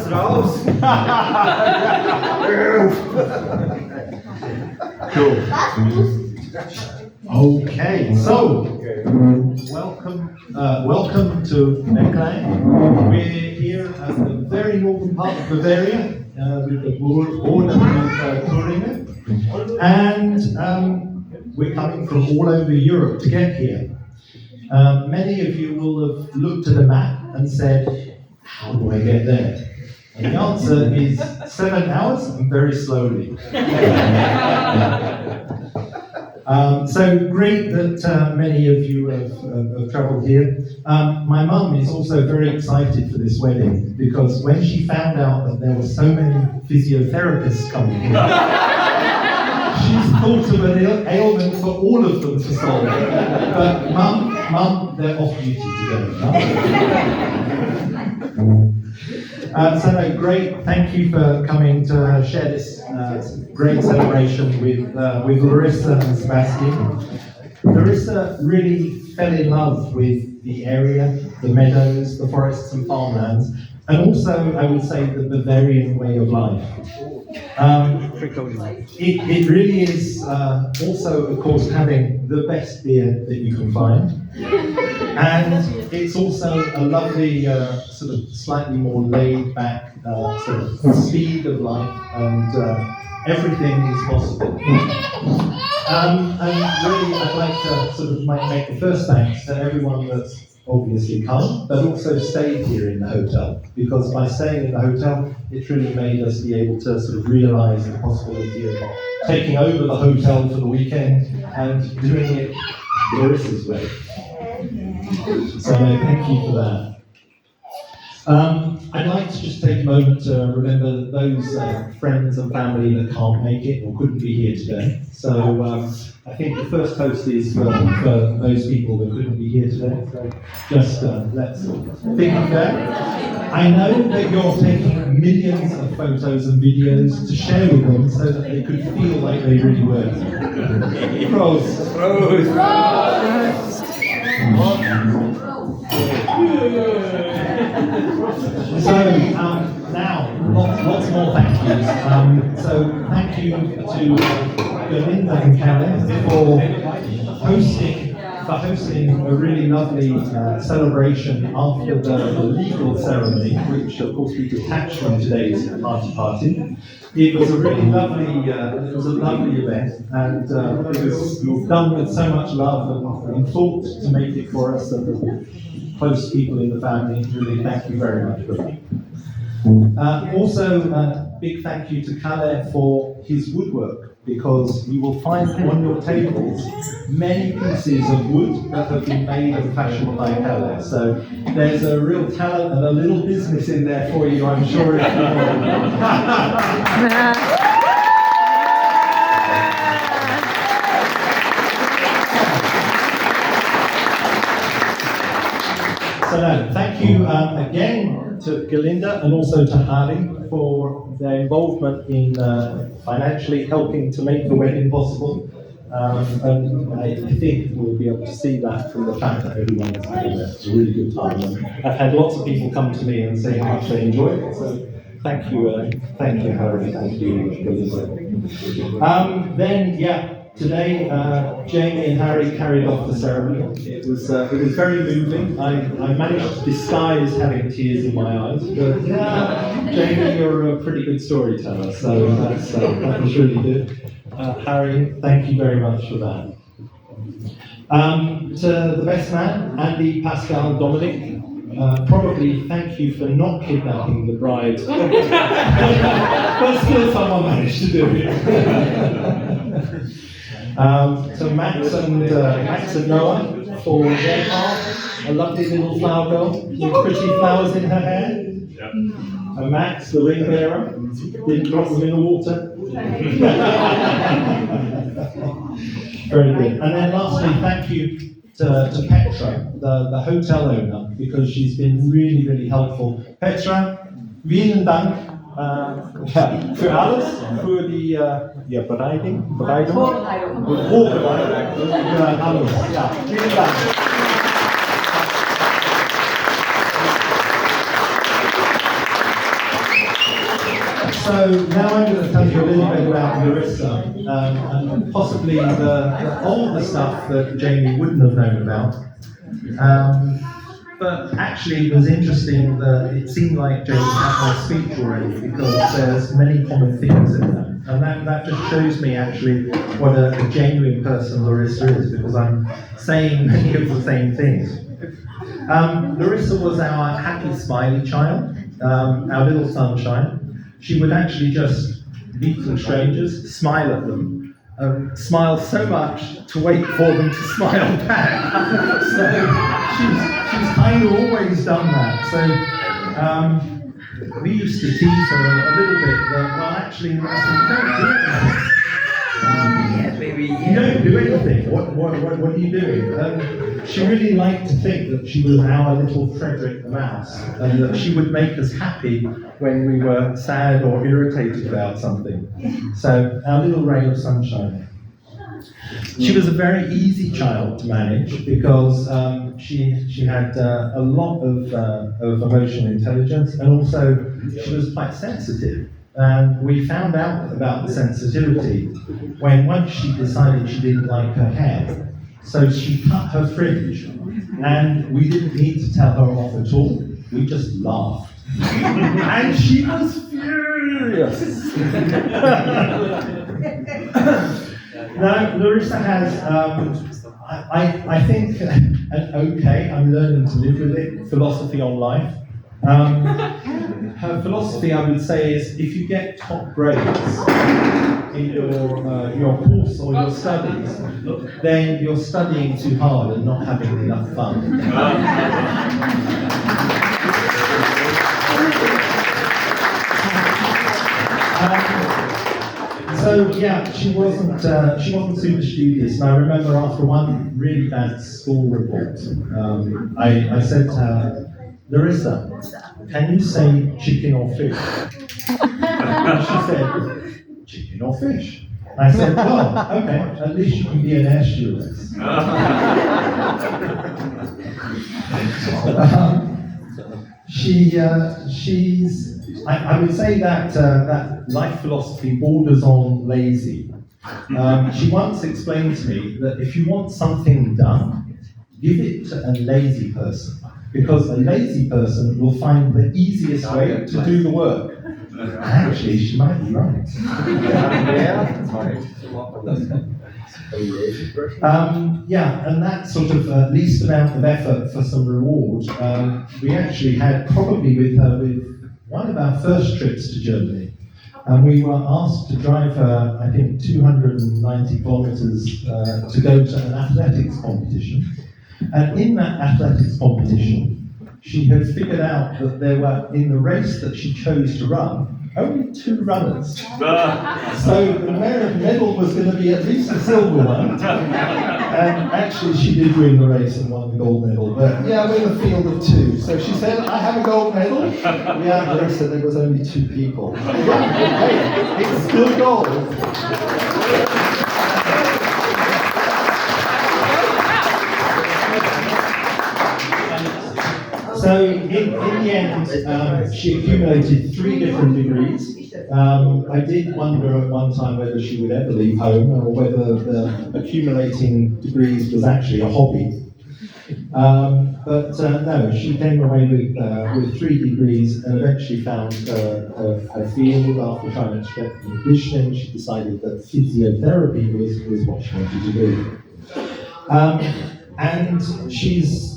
das raus. Cool. Okay, so welcome to Mechlin. We're here at the very northern part of Bavaria, with the border with Thuringen, and we're coming from all over Europe to get here. Many of you will have looked at a map and said, how do I get there? And the answer is 7 hours and very slowly. So great that many of you have travelled here. My mum is also very excited for this wedding because when she found out that there were so many physiotherapists coming here, she's thought of an ailment for all of them to solve. But Mum, they're off duty together. So no, great. Thank you for coming to share this great celebration with Larissa and Sebastian. Larissa really fell in love with the area, the meadows, the forests and farmlands, and also, I would say, the Bavarian way of life. It really is also, of course, having the best beer that you can find. And it's also a lovely, sort of slightly more laid back sort of speed of life, and everything is possible. And really, I'd like to sort of make the first thanks to everyone that's obviously come, but also stayed here in the hotel, because by staying in the hotel, it's really made us be able to sort of realise the possibility of taking over the hotel for the weekend and doing it Larissa's way. So thank you for that. I'd like to just take a moment to remember those friends and family that can't make it or couldn't be here today. So I think the first toast is for those people that couldn't be here today. So just let's think of that. I know that you're taking millions of photos and videos to share with them so that they could feel like they really were. Prost. So now, lots more thank yous. So thank you to Belinda and Karen for hosting a really lovely celebration after the legal ceremony, which of course we detached from today's party. It was a really lovely, event, and it was done with so much love and thought to make it for us and the close people in the family. Really, thank you very much for that. Also, big thank you to Calais for his woodwork, because you will find on your tables many pieces of wood that have been made and fashioned by Calais. So there's a real talent and a little business in there for you, I'm sure. If you want. So no, thank you again to Galinda and also to Harry for their involvement in financially helping to make the wedding possible. And I think we'll be able to see that from the fact that everyone has had a really good time. And I've had lots of people come to me and say how much they enjoyed it. So thank you, Harry, thank you, Galinda. Then, yeah. Today, Jamie and Harry carried off the ceremony. It was very moving. I managed to disguise having tears in my eyes, but Jamie, you're a pretty good storyteller, so that was really good. Harry, thank you very much for that. To the best man, Andy, Pascal, Dominic, probably thank you for not kidnapping the bride, but still someone managed to do it. So Max and Noah for their part, a lovely little flower girl with pretty flowers in her hair. Yep. And Max, the ring bearer, didn't drop them in the water. Very good. And then lastly, thank you to Petra, the hotel owner, because she's been really, really helpful. Petra, vielen Dank. Für alles, für die Bereidung, Vorbereitung, für alles. Ja, vielen Dank. So now I'm going to tell you a little bit about Larissa, and possibly the older stuff that Jamie wouldn't have known about. But actually, it was interesting that it seemed like Jamie had my speech already, because there's many common themes in them. And that just shows me actually what a genuine person Larissa is, because I'm saying many of the same things. Larissa was our happy, smiley child, our little sunshine. She would actually just meet some strangers, smile at them, smile so much to wait for them to smile back. So she's kind of always done that. So we used to tease her a little bit that, well, actually, you don't do anything. What are you doing? She really liked to think that she was our little Frederick the Mouse, and that she would make us happy when we were sad or irritated about something. So, our little ray of sunshine. She was a very easy child to manage, because she had a lot of emotional intelligence, and also she was quite sensitive. And we found out about the sensitivity when once she decided she didn't like her hair. So she cut her fringe, and we didn't need to tell her off at all. We just laughed. And she was furious. Now, Larissa has, I think, an okay, I'm learning to live with it, philosophy on life. Her philosophy, I would say, is if you get top grades in your course or your studies, then you're studying too hard and not having enough fun. So yeah, she wasn't super studious. And I remember after one really bad school report, I said to her, Larissa, can you say chicken or fish? And she said, chicken or fish? I said, well, okay, at least you can be an air stewardess. I would say that life philosophy borders on lazy. She once explained to me that if you want something done, give it to a lazy person. Because a lazy person will find the easiest way to do the work. Actually, she might be right. And that sort of least amount of effort for some reward, we actually had probably with her with one of our first trips to Germany. And we were asked to drive her, I think, 290 kilometers to go to an athletics competition. And in that athletics competition, she had figured out that there were, in the race that she chose to run, only 2 runners. So the medal was going to be at least a silver one. And actually she did win the race and won the gold medal. But yeah, we're in a field of 2. So she said, I have a gold medal. Yeah, Larissa, there was only 2 people. Hey, it's still gold. So in the end, she accumulated 3 different degrees. I did wonder at one time whether she would ever leave home, or whether the accumulating degrees was actually a hobby. But no, she came away with 3 degrees and eventually found her field after trying to get conditioning. She decided that physiotherapy was what she wanted to do. And she's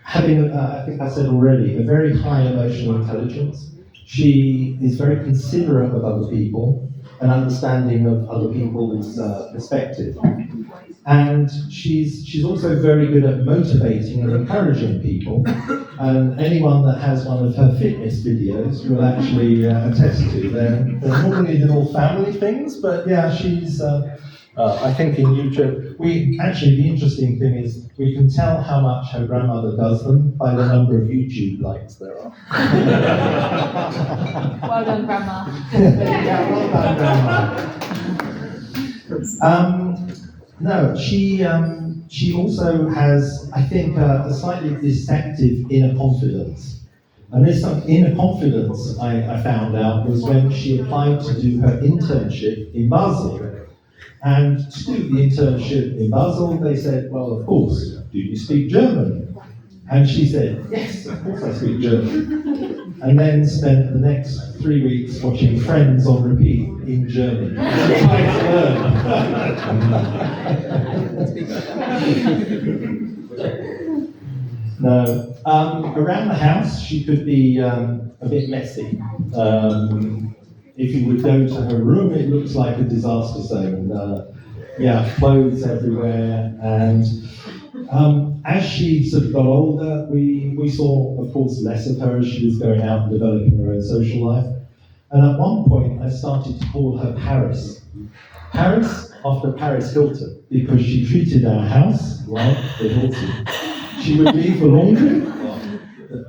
having, I think I said already, a very high emotional intelligence. She is very considerate of other people and understanding of other people's perspective. And she's also very good at motivating and encouraging people. And anyone that has one of her fitness videos will actually attest to. They're normally little family things, but yeah, she's, I think in YouTube, the interesting thing is we can tell how much her grandmother does them by the number of YouTube likes there are. Well done, Grandma. Yeah, well done, Grandma. No, she also has, I think, a slightly deceptive inner confidence. And this inner confidence I found out was when she applied to do her internship in Basel. And to do the internship in Basel, they said, well, of course, do you speak German? And she said, yes, of course I speak German. And then spent the next 3 weeks watching Friends on repeat in German. Trying to learn. No. Around the house, she could be a bit messy. If you would go to her room, it looks like a disaster zone. Clothes everywhere. And as she sort of got older, we saw, of course, less of her as she was going out and developing her own social life. And at one point, I started to call her Paris. Paris after Paris Hilton, because she treated our house like the Hilton. She would leave the laundry.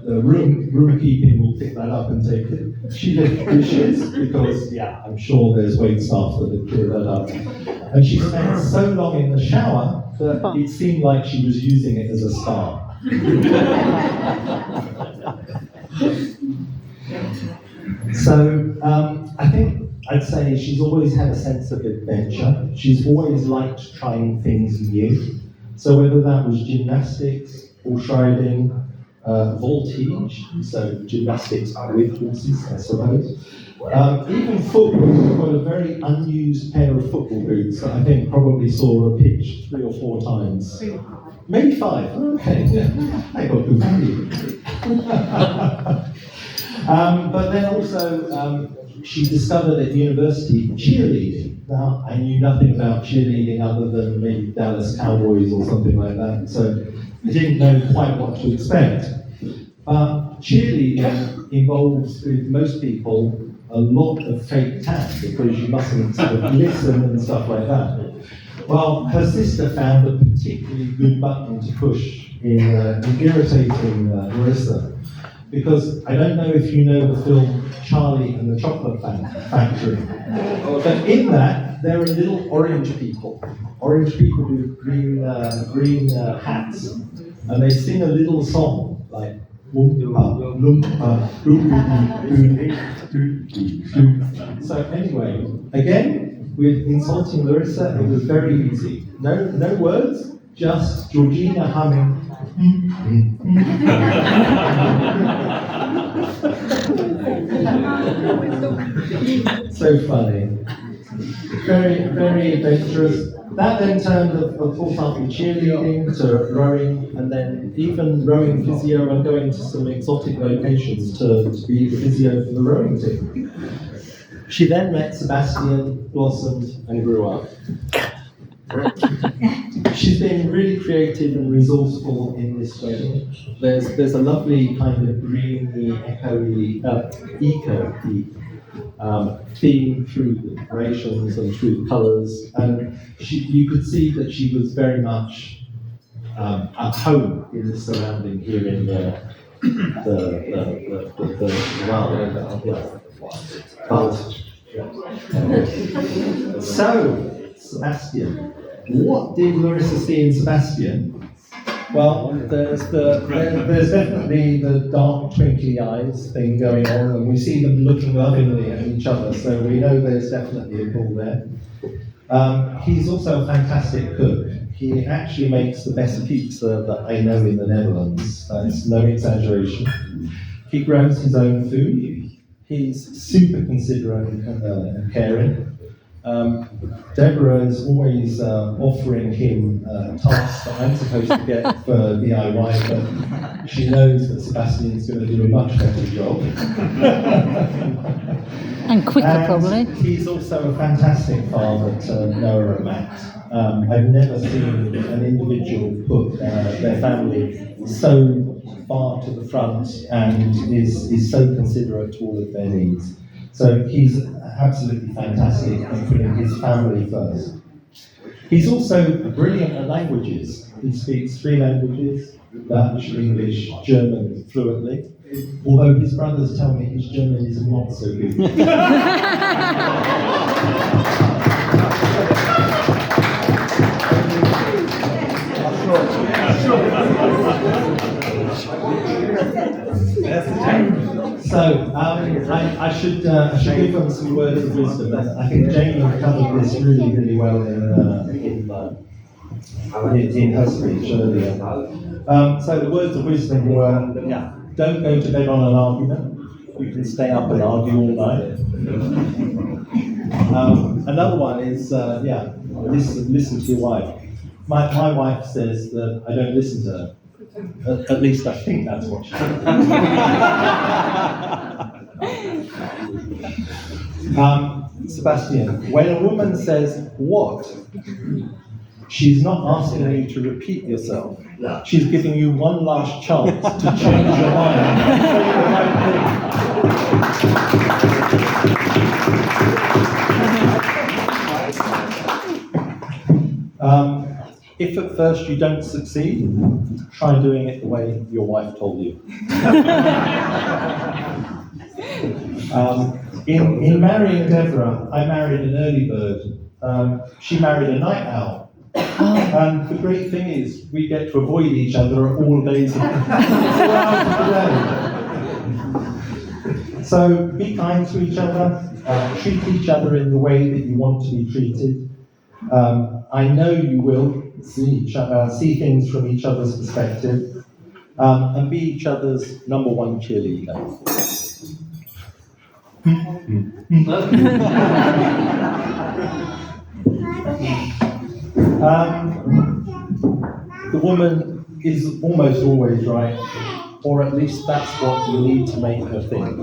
The room keeping will pick that up and take it. She did dishes because, I'm sure there's wait staff that would clear that up. And she spent so long in the shower that it seemed like she was using it as a spa. So I think I'd say she's always had a sense of adventure. She's always liked trying things new. So whether that was gymnastics, horse riding, voltige, so gymnastics with horses, I suppose. Even football, we've got a very unused pair of football boots that I think probably saw a pitch 3 or 4 times. Maybe 5, okay, I got good value. But then also, she discovered at university cheerleading. Now, I knew nothing about cheerleading other than maybe Dallas Cowboys or something like that, so I didn't know quite what to expect. But cheerleading involves, with most people, a lot of fake tan because you mustn't sort of listen and stuff like that. Well, her sister found a particularly good button to push in irritating Larissa. Because I don't know if you know the film Charlie and the Chocolate Factory, but in that there are little orange people with green hats, and they sing a little song like Loompa, Loompa, So anyway, again, with insulting Larissa, it was very easy. No words, just Georgina humming. So funny. Very, very adventurous. That then turned, of course, after cheerleading to rowing, and then even rowing physio and going to some exotic locations to be the physio for the rowing team. She then met Sebastian, blossomed, and grew up. She's been really creative and resourceful in this wedding. There's a lovely kind of greeny, eco-y theme through the decorations and through the colours, and you could see that she was very much at home in the surrounding here in the So, Sebastian. What did Larissa see in Sebastian? Well, there's definitely the dark, twinkly eyes thing going on, and we see them looking lovingly at each other, so we know there's definitely a pull there. He's also a fantastic cook. He actually makes the best pizza that I know in the Netherlands. It's no exaggeration. He grows his own food. He's super considerate and caring. Deborah is always offering him tasks that I'm supposed to get for DIY, but she knows that Sebastian's going to do a much better job. And quicker, probably. He's also a fantastic father to Noah and Matt. I've never seen an individual put their family so far to the front and is so considerate to all of their needs. So he's absolutely fantastic in putting his family first. He's also brilliant at languages. He speaks 3 languages, Dutch, English, German fluently. Although his brothers tell me his German is not so good. That's the I should give them some words of wisdom. I think Jamie covered this really well in her speech earlier. So the words of wisdom were, don't go to bed on an argument. You can stay up and argue all night. Another one is, listen to your wife. My wife says that I don't listen to her. At least I think that's what she said. Sebastian, when a woman says what, she's not asking you to repeat yourself. She's giving you one last chance to change your mind and say the right thing. If at first you don't succeed, try doing it the way your wife told you. In marrying Deborah, I married an early bird. She married a night owl. And the great thing is, we get to avoid each other at all days of the day. So be kind to each other, treat each other in the way that you want to be treated. I know you will see things from each other's perspective, and be each other's number one cheerleader. The woman is almost always right, or at least that's what you need to make her think.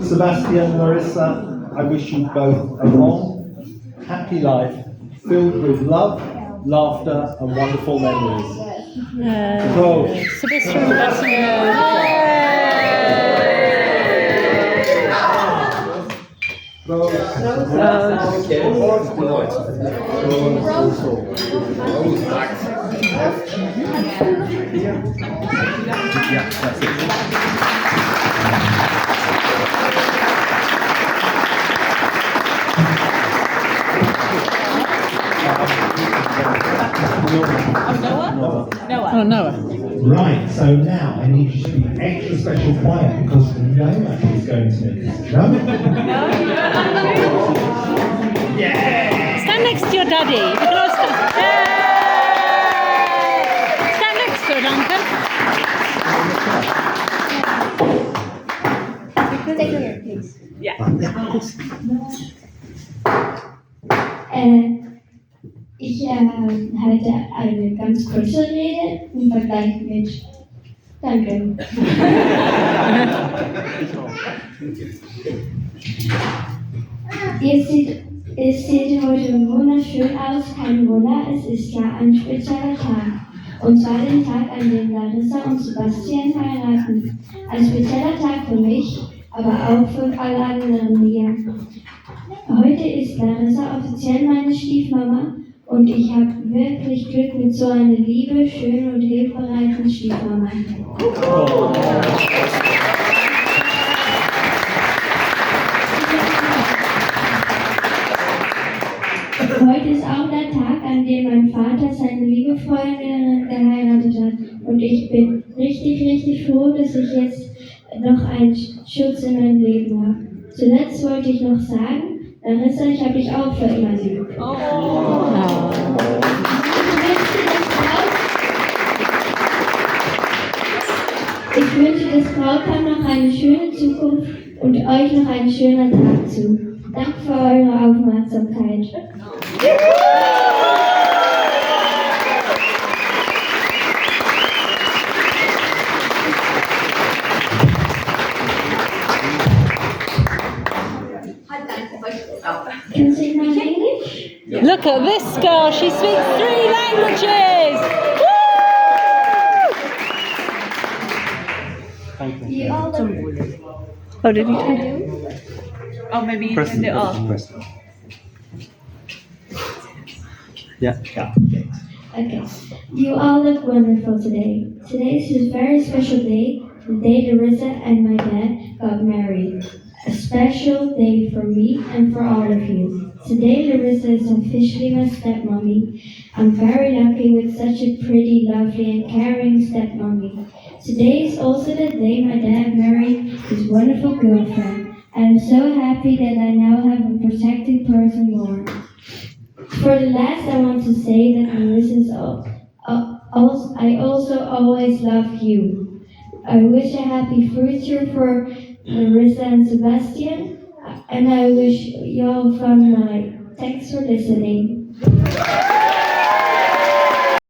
Sebastian, Larissa, I wish you both a long, happy life filled with love, laughter, and wonderful memories. Noah. Right, so now I need you to be extra special quiet because Noah is going to make this. No? Yeah! Stand next to your daddy. You can all stand. Stand next to it, Uncle. Take here, please. Yeah. Ich halte eine ganz kurze Rede im Vergleich mit Danke. Es sieht heute wunderschön aus, kein Wunder, es ist ja ein spezieller Tag. Und zwar den Tag, an dem Larissa und Sebastian heiraten. Ein spezieller Tag für mich, aber auch für alle anderen hier. Heute ist Larissa offiziell meine Stiefmama. Und ich habe wirklich Glück mit so einer liebe, schönen und hilfsbereiten Stiefmama. Heute ist auch der Tag, an dem mein Vater seine liebe Freundin geheiratet hat. Und ich bin richtig froh, dass ich jetzt noch einen Schutz in meinem Leben habe. Zuletzt wollte ich noch sagen, Larissa, ich habe dich auch für immer lieb. Ich wünsche das Brautpaar noch eine schöne Zukunft und euch noch einen schönen Tag zu. Danke für eure Aufmerksamkeit. Can you say my English? Look at this girl. She speaks 3 languages. You all look Oh, did you tell me? Oh, maybe you turned it off. Yeah. Okay. You all look wonderful today. Today is a very special day, the day Larissa and my dad got married. A special day for me and for all of you. Today Larissa is officially my stepmommy. I'm very lucky with such a pretty, lovely and caring stepmommy. Today is also the day my dad married his wonderful girlfriend. I'm so happy that I now have a protecting person more. For the last, I want to say that I also always love you. I wish a happy future for Larissa and Sebastian, and I wish you all a fun night. Thanks for listening.